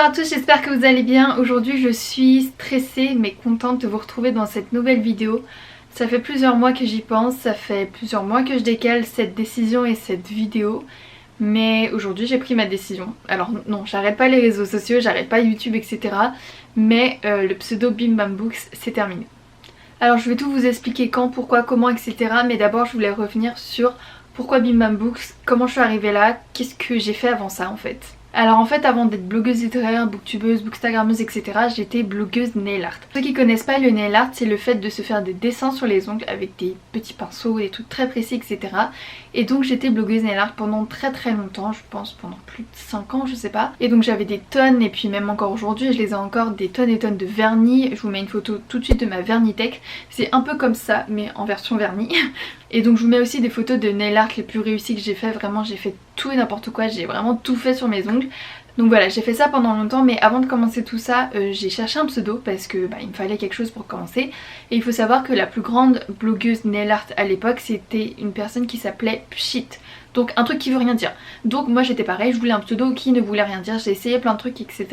Bonjour à tous, j'espère que vous allez bien. Aujourd'hui je suis stressée mais contente de vous retrouver dans cette nouvelle vidéo. Ça fait plusieurs mois que j'y pense, ça fait plusieurs mois que je décale cette décision et cette vidéo. Mais aujourd'hui j'ai pris ma décision. Alors non, j'arrête pas les réseaux sociaux, j'arrête pas YouTube etc. Mais le pseudo Bim Bam Books c'est terminé. Alors je vais tout vous expliquer quand, pourquoi, comment etc. Mais d'abord je voulais revenir sur pourquoi Bim Bam Books, comment je suis arrivée là, qu'est-ce que j'ai fait avant ça en fait. Alors en fait avant d'être blogueuse littéraire, booktubeuse, bookstagrammeuse etc. j'étais blogueuse nail art. Pour ceux qui connaissent pas le nail art, c'est le fait de se faire des dessins sur les ongles avec des petits pinceaux, des trucs très précis etc. Et donc j'étais blogueuse nail art pendant très longtemps, je pense pendant plus de 5 ans je sais pas. Et donc j'avais des tonnes et puis même encore aujourd'hui je les ai encore, des tonnes et tonnes de vernis. Je vous mets une photo tout de suite de ma Vernitech. C'est un peu comme ça mais en version vernis. Et donc je vous mets aussi des photos de nail art les plus réussis que j'ai fait. Vraiment j'ai fait tout et n'importe quoi, j'ai vraiment tout fait sur mes ongles. Donc voilà, j'ai fait ça pendant longtemps, mais avant de commencer tout ça, j'ai cherché un pseudo parce que il me fallait quelque chose pour commencer. Et il faut savoir que la plus grande blogueuse nail art à l'époque, c'était une personne qui s'appelait Pchit. Donc un truc qui veut rien dire. Donc moi j'étais pareil, je voulais un pseudo qui ne voulait rien dire, j'ai essayé plein de trucs etc.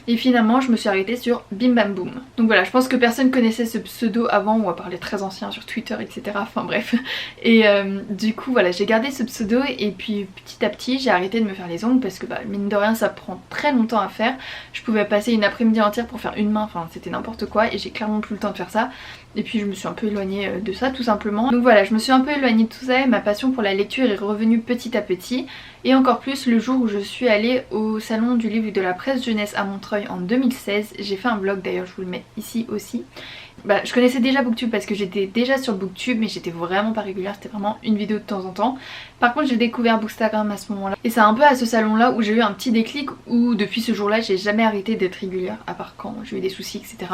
Et finalement je me suis arrêtée sur Bim Bam Boom. Donc voilà, je pense que personne connaissait ce pseudo avant, ou à part les très anciens sur Twitter etc. Enfin bref. Et du coup voilà, j'ai gardé ce pseudo et puis petit à petit j'ai arrêté de me faire les ongles parce que mine de rien ça prend très longtemps à faire. Je pouvais passer une après-midi entière pour faire une main, enfin c'était n'importe quoi et j'ai clairement plus le temps de faire ça. Et puis je me suis un peu éloignée de ça tout simplement. Donc voilà, je me suis un peu éloignée de tout ça et ma passion pour la lecture est revenue petit à petit. Et encore plus le jour où je suis allée au salon du livre et de la presse jeunesse à Montreuil en 2016. J'ai fait un vlog d'ailleurs, je vous le mets ici aussi. Je connaissais déjà Booktube parce que j'étais déjà sur Booktube mais j'étais vraiment pas régulière, c'était vraiment une vidéo de temps en temps. Par contre j'ai découvert Bookstagram à ce moment là et c'est un peu à ce salon là où j'ai eu un petit déclic où depuis ce jour là j'ai jamais arrêté d'être régulière à part quand j'ai eu des soucis etc.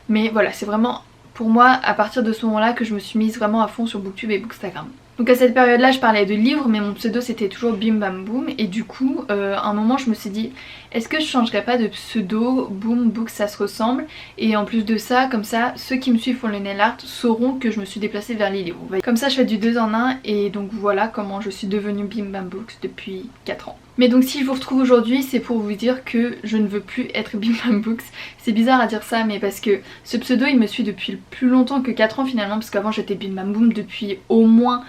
Mais voilà, c'est vraiment pour moi à partir de ce moment là que je me suis mise vraiment à fond sur Booktube et Bookstagram. Donc à cette période là je parlais de livres mais mon pseudo c'était toujours Bim Bam Boom. Et du coup à un moment je me suis dit est-ce que je changerais pas de pseudo, Boom Books ça se ressemble. Et en plus de ça, comme ça ceux qui me suivent pour le nail art sauront que je me suis déplacée vers les livres. Comme ça je fais du 2 en 1 et donc voilà comment je suis devenue Bim Bam Books depuis 4 ans. Mais donc si je vous retrouve aujourd'hui c'est pour vous dire que je ne veux plus être Bim Bam Books. C'est bizarre à dire ça mais parce que ce pseudo il me suit depuis plus longtemps que 4 ans finalement, parce qu'avant j'étais Bim Bam Boom depuis au moins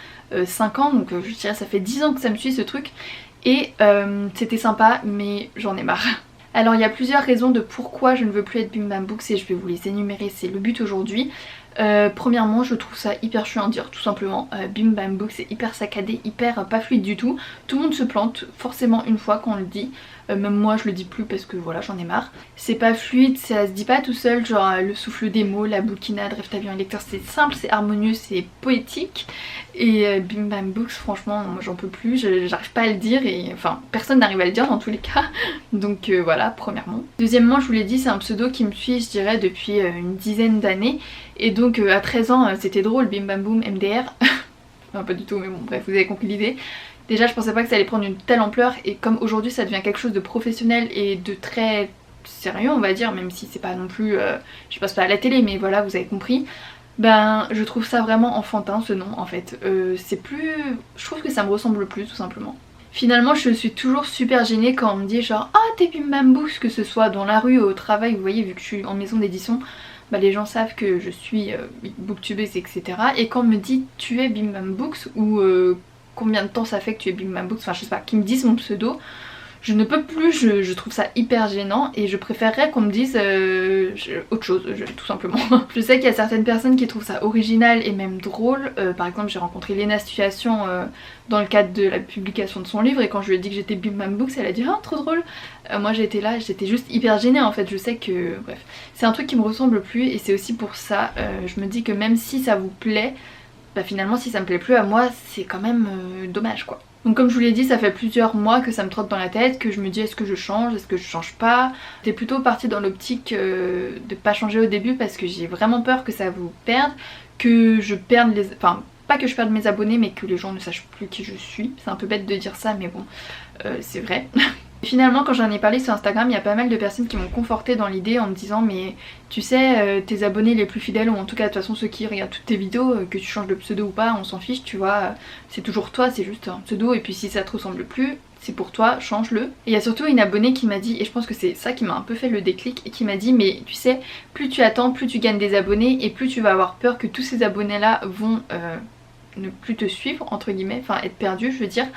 5 ans, donc je dirais ça fait 10 ans que ça me suit ce truc. Et c'était sympa mais j'en ai marre. Alors il y a plusieurs raisons de pourquoi je ne veux plus être Bim Bam Books et je vais vous les énumérer, c'est le but aujourd'hui. Premièrement je trouve ça hyper chiant à dire tout simplement. Bim Bam Books c'est hyper saccadé, hyper pas fluide du tout. Tout le monde se plante forcément une fois qu'on le dit. Même moi je le dis plus parce que voilà j'en ai marre. C'est pas fluide, ça se dit pas tout seul, genre le souffle des mots, la bouquinade, rêve ta vie en lecteur, c'est simple, c'est harmonieux, c'est poétique. Et Bim Bam Books franchement moi j'en peux plus, j'arrive pas à le dire et enfin personne n'arrive à le dire dans tous les cas. Donc voilà premièrement. Deuxièmement je vous l'ai dit c'est un pseudo qui me suit je dirais depuis une dizaine d'années. Et donc à 13 ans c'était drôle, Bim Bam Boom MDR. Enfin pas du tout mais bon bref vous avez compris l'idée. Déjà je pensais pas que ça allait prendre une telle ampleur et comme aujourd'hui ça devient quelque chose de professionnel et de très sérieux on va dire, même si c'est pas non plus, je passe pas à la télé mais voilà vous avez compris. Je trouve ça vraiment enfantin ce nom en fait. C'est plus, je trouve que ça me ressemble plus tout simplement. Finalement je suis toujours super gênée quand on me dit genre ah t'es Bim Bam Books, que ce soit dans la rue ou au travail, vous voyez vu que je suis en maison d'édition. Les gens savent que je suis booktubeuse etc. Et quand on me dit tu es Bim Bam Books ou combien de temps ça fait que tu es Bim Bam Books, enfin je sais pas, qui me disent mon pseudo, je ne peux plus, je trouve ça hyper gênant et je préférerais qu'on me dise autre chose tout simplement. Je sais qu'il y a certaines personnes qui trouvent ça original et même drôle. Par exemple j'ai rencontré Léna Situation dans le cadre de la publication de son livre et quand je lui ai dit que j'étais Bim Bam Books elle a dit ah trop drôle. Moi j'étais là, j'étais juste hyper gênée en fait. Je sais que bref c'est un truc qui me ressemble plus et c'est aussi pour ça je me dis que même si ça vous plaît, finalement si ça me plaît plus à moi c'est quand même dommage quoi. Donc comme je vous l'ai dit ça fait plusieurs mois que ça me trotte dans la tête, que je me dis est-ce que je change, est-ce que je change pas. J'étais plutôt partie dans l'optique de pas changer au début parce que j'ai vraiment peur que ça vous perde, que je perde les... Enfin pas que je perde mes abonnés mais que les gens ne sachent plus qui je suis. C'est un peu bête de dire ça mais bon c'est vrai. Finalement quand j'en ai parlé sur Instagram, il y a pas mal de personnes qui m'ont conforté dans l'idée en me disant mais tu sais tes abonnés les plus fidèles, ou en tout cas de toute façon ceux qui regardent toutes tes vidéos, que tu changes de pseudo ou pas, on s'en fiche, tu vois, c'est toujours toi, c'est juste un pseudo, et puis si ça te ressemble plus, c'est pour toi, change-le. Et il y a surtout une abonnée qui m'a dit, et je pense que c'est ça qui m'a un peu fait le déclic, et qui m'a dit mais tu sais, plus tu attends, plus tu gagnes des abonnés, et plus tu vas avoir peur que tous ces abonnés là vont ne plus te suivre entre guillemets, enfin être perdus je veux dire.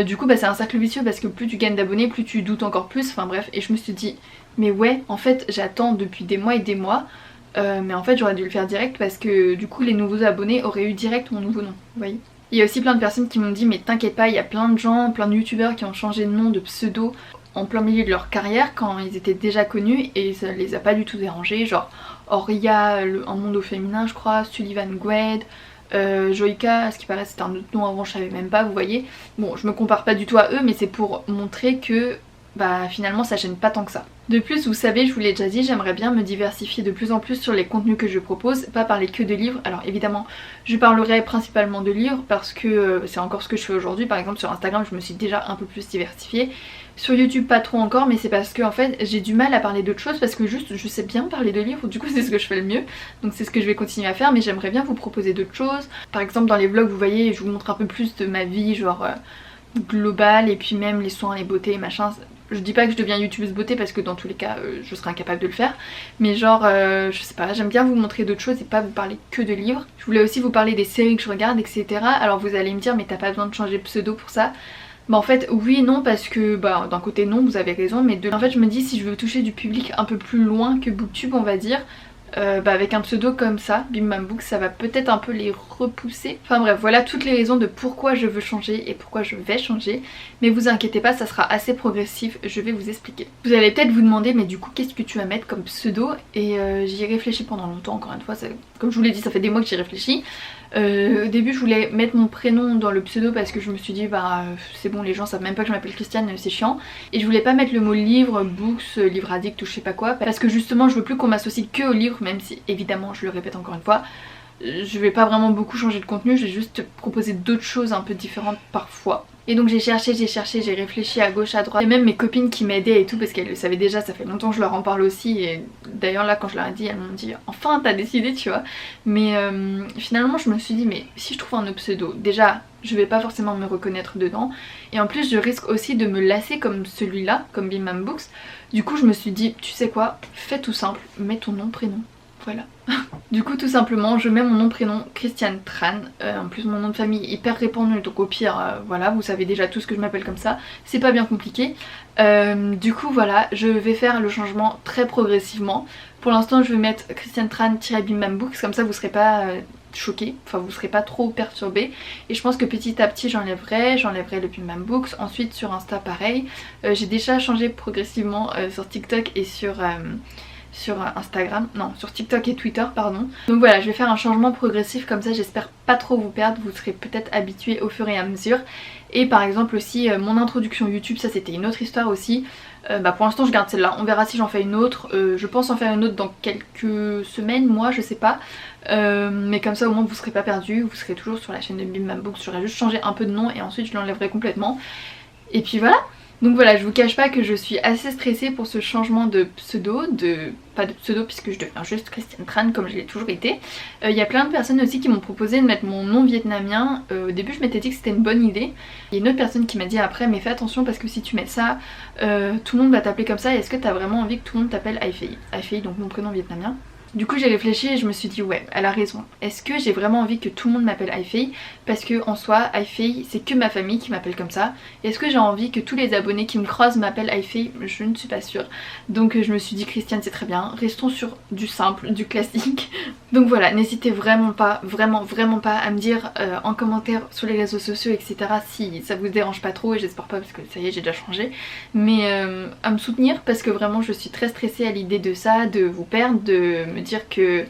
Du coup bah c'est un cercle vicieux parce que plus tu gagnes d'abonnés, plus tu doutes encore plus, enfin bref. Et je me suis dit mais ouais en fait j'attends depuis des mois et des mois, mais en fait j'aurais dû le faire direct parce que du coup les nouveaux abonnés auraient eu direct mon nouveau nom, vous voyez. Il y a aussi plein de personnes qui m'ont dit mais t'inquiète pas, il y a plein de gens, plein de youtubeurs qui ont changé de nom, de pseudo en plein milieu de leur carrière quand ils étaient déjà connus et ça les a pas du tout dérangés, genre Auria, un monde au féminin je crois, Sullivan Gwed, Joyka, à ce qui paraît c'était un autre nom avant, je savais même pas, vous voyez. Bon je me compare pas du tout à eux mais c'est pour montrer que bah finalement ça gêne pas tant que ça. De plus vous savez, je vous l'ai déjà dit, j'aimerais bien me diversifier de plus en plus sur les contenus que je propose, pas parler que de livres. Alors évidemment je parlerai principalement de livres parce que c'est encore ce que je fais aujourd'hui. Par exemple sur Instagram je me suis déjà un peu plus diversifiée. Sur YouTube pas trop encore, mais c'est parce que en fait j'ai du mal à parler d'autres choses parce que juste je sais bien parler de livres, du coup c'est ce que je fais le mieux, donc c'est ce que je vais continuer à faire. Mais j'aimerais bien vous proposer d'autres choses. Par exemple dans les vlogs vous voyez je vous montre un peu plus de ma vie genre globale, et puis même les soins, les beautés machin. Je dis pas que je deviens youtubeuse beauté parce que dans tous les cas je serais incapable de le faire, mais genre je sais pas, j'aime bien vous montrer d'autres choses et pas vous parler que de livres. Je voulais aussi vous parler des séries que je regarde etc. Alors vous allez me dire mais t'as pas besoin de changer de pseudo pour ça. Bah en fait oui et non, parce que bah d'un côté non vous avez raison, mais en fait je me dis si je veux toucher du public un peu plus loin que Booktube on va dire, bah avec un pseudo comme ça, Bim Bam Book, ça va peut-être un peu les repousser. Enfin bref, voilà toutes les raisons de pourquoi je veux changer et pourquoi je vais changer. Mais vous inquiétez pas, ça sera assez progressif, je vais vous expliquer. Vous allez peut-être vous demander mais du coup qu'est-ce que tu vas mettre comme pseudo, et j'y ai réfléchi pendant longtemps, encore une fois, comme je vous l'ai dit ça fait des mois que j'y réfléchis. Au début je voulais mettre mon prénom dans le pseudo parce que je me suis dit bah c'est bon, les gens savent même pas que je m'appelle Christiane, c'est chiant. Et je voulais pas mettre le mot livre, books, livre addict ou je sais pas quoi, parce que justement je veux plus qu'on m'associe que au livre, même si évidemment je le répète encore une fois, je vais pas vraiment beaucoup changer de contenu, je vais juste proposer d'autres choses un peu différentes parfois. Et donc j'ai cherché, j'ai réfléchi à gauche, à droite. Il y a même mes copines qui m'aidaient et tout parce qu'elles le savaient déjà, ça fait longtemps que je leur en parle aussi. Et d'ailleurs là quand je leur ai dit, elles m'ont dit enfin t'as décidé, tu vois. Mais finalement je me suis dit mais si je trouve un autre pseudo, déjà je vais pas forcément me reconnaître dedans. Et en plus je risque aussi de me lasser comme celui-là, comme Bim Bam Books. Du coup je me suis dit tu sais quoi, fais tout simple, mets ton nom, prénom. Voilà. Du coup tout simplement je mets mon nom prénom Christiane Tran, en plus mon nom de famille est hyper répandu donc au pire voilà vous savez déjà tous que je m'appelle comme ça, c'est pas bien compliqué. Du coup voilà, je vais faire le changement très progressivement. Pour l'instant je vais mettre Christiane Tran-Bim Bam Books, comme ça vous serez pas choqués, enfin vous serez pas trop perturbés. Et je pense que petit à petit j'enlèverai le Bim Bam Books. Ensuite sur Insta pareil, j'ai déjà changé progressivement sur TikTok et sur Instagram, non sur TikTok et Twitter pardon. Donc voilà, je vais faire un changement progressif, comme ça j'espère pas trop vous perdre, vous serez peut-être habitués au fur et à mesure. Et par exemple aussi mon introduction YouTube, ça c'était une autre histoire aussi. Bah pour l'instant je garde celle-là, on verra si j'en fais une autre, je pense en faire une autre dans quelques semaines, mois, je sais pas. Mais comme ça au moins vous serez pas perdus, vous serez toujours sur la chaîne de Bim Bam Books, j'aurais juste changé un peu de nom et ensuite je l'enlèverai complètement. Et puis voilà. Donc voilà, je vous cache pas que je suis assez stressée pour ce changement de pseudo, pas de pseudo puisque je deviens juste Christiane Tran comme je l'ai toujours été. Il y a plein de personnes aussi qui m'ont proposé de mettre mon nom vietnamien. Au début je m'étais dit que c'était une bonne idée. Il y a une autre personne qui m'a dit après mais fais attention parce que si tu mets ça, tout le monde va t'appeler comme ça, et est-ce que t'as vraiment envie que tout le monde t'appelle Aifei? Aifei, donc mon prénom vietnamien. Du coup j'ai réfléchi et je me suis dit ouais, elle a raison. Est-ce que j'ai vraiment envie que tout le monde m'appelle Aifei? Parce que en soi Aifei c'est que ma famille qui m'appelle comme ça. Est-ce que j'ai envie que tous les abonnés qui me croisent m'appellent Aifei? Je ne suis pas sûre. Donc je me suis dit Christiane c'est très bien, restons sur du simple, du classique. Donc voilà, n'hésitez vraiment pas à me dire en commentaire sur les réseaux sociaux etc si ça vous dérange pas trop, et j'espère pas parce que ça y est j'ai déjà changé. Mais à me soutenir parce que vraiment je suis très stressée à l'idée de ça, de vous perdre, de me dire que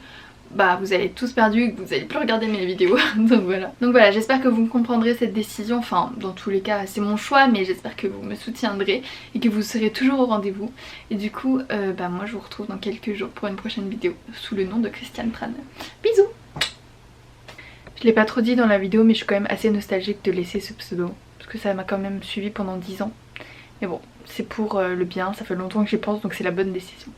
bah vous allez être tous perdus et que vous allez plus regarder mes vidéos. Donc voilà, j'espère que vous me comprendrez cette décision, enfin dans tous les cas c'est mon choix, mais j'espère que vous me soutiendrez et que vous serez toujours au rendez-vous. Et du coup bah moi je vous retrouve dans quelques jours pour une prochaine vidéo sous le nom de Christiane Tran. Bisous. Je l'ai pas trop dit dans la vidéo mais je suis quand même assez nostalgique de laisser ce pseudo parce que ça m'a quand même suivi pendant 10 ans. Mais bon, c'est pour le bien, ça fait longtemps que j'y pense donc c'est la bonne décision.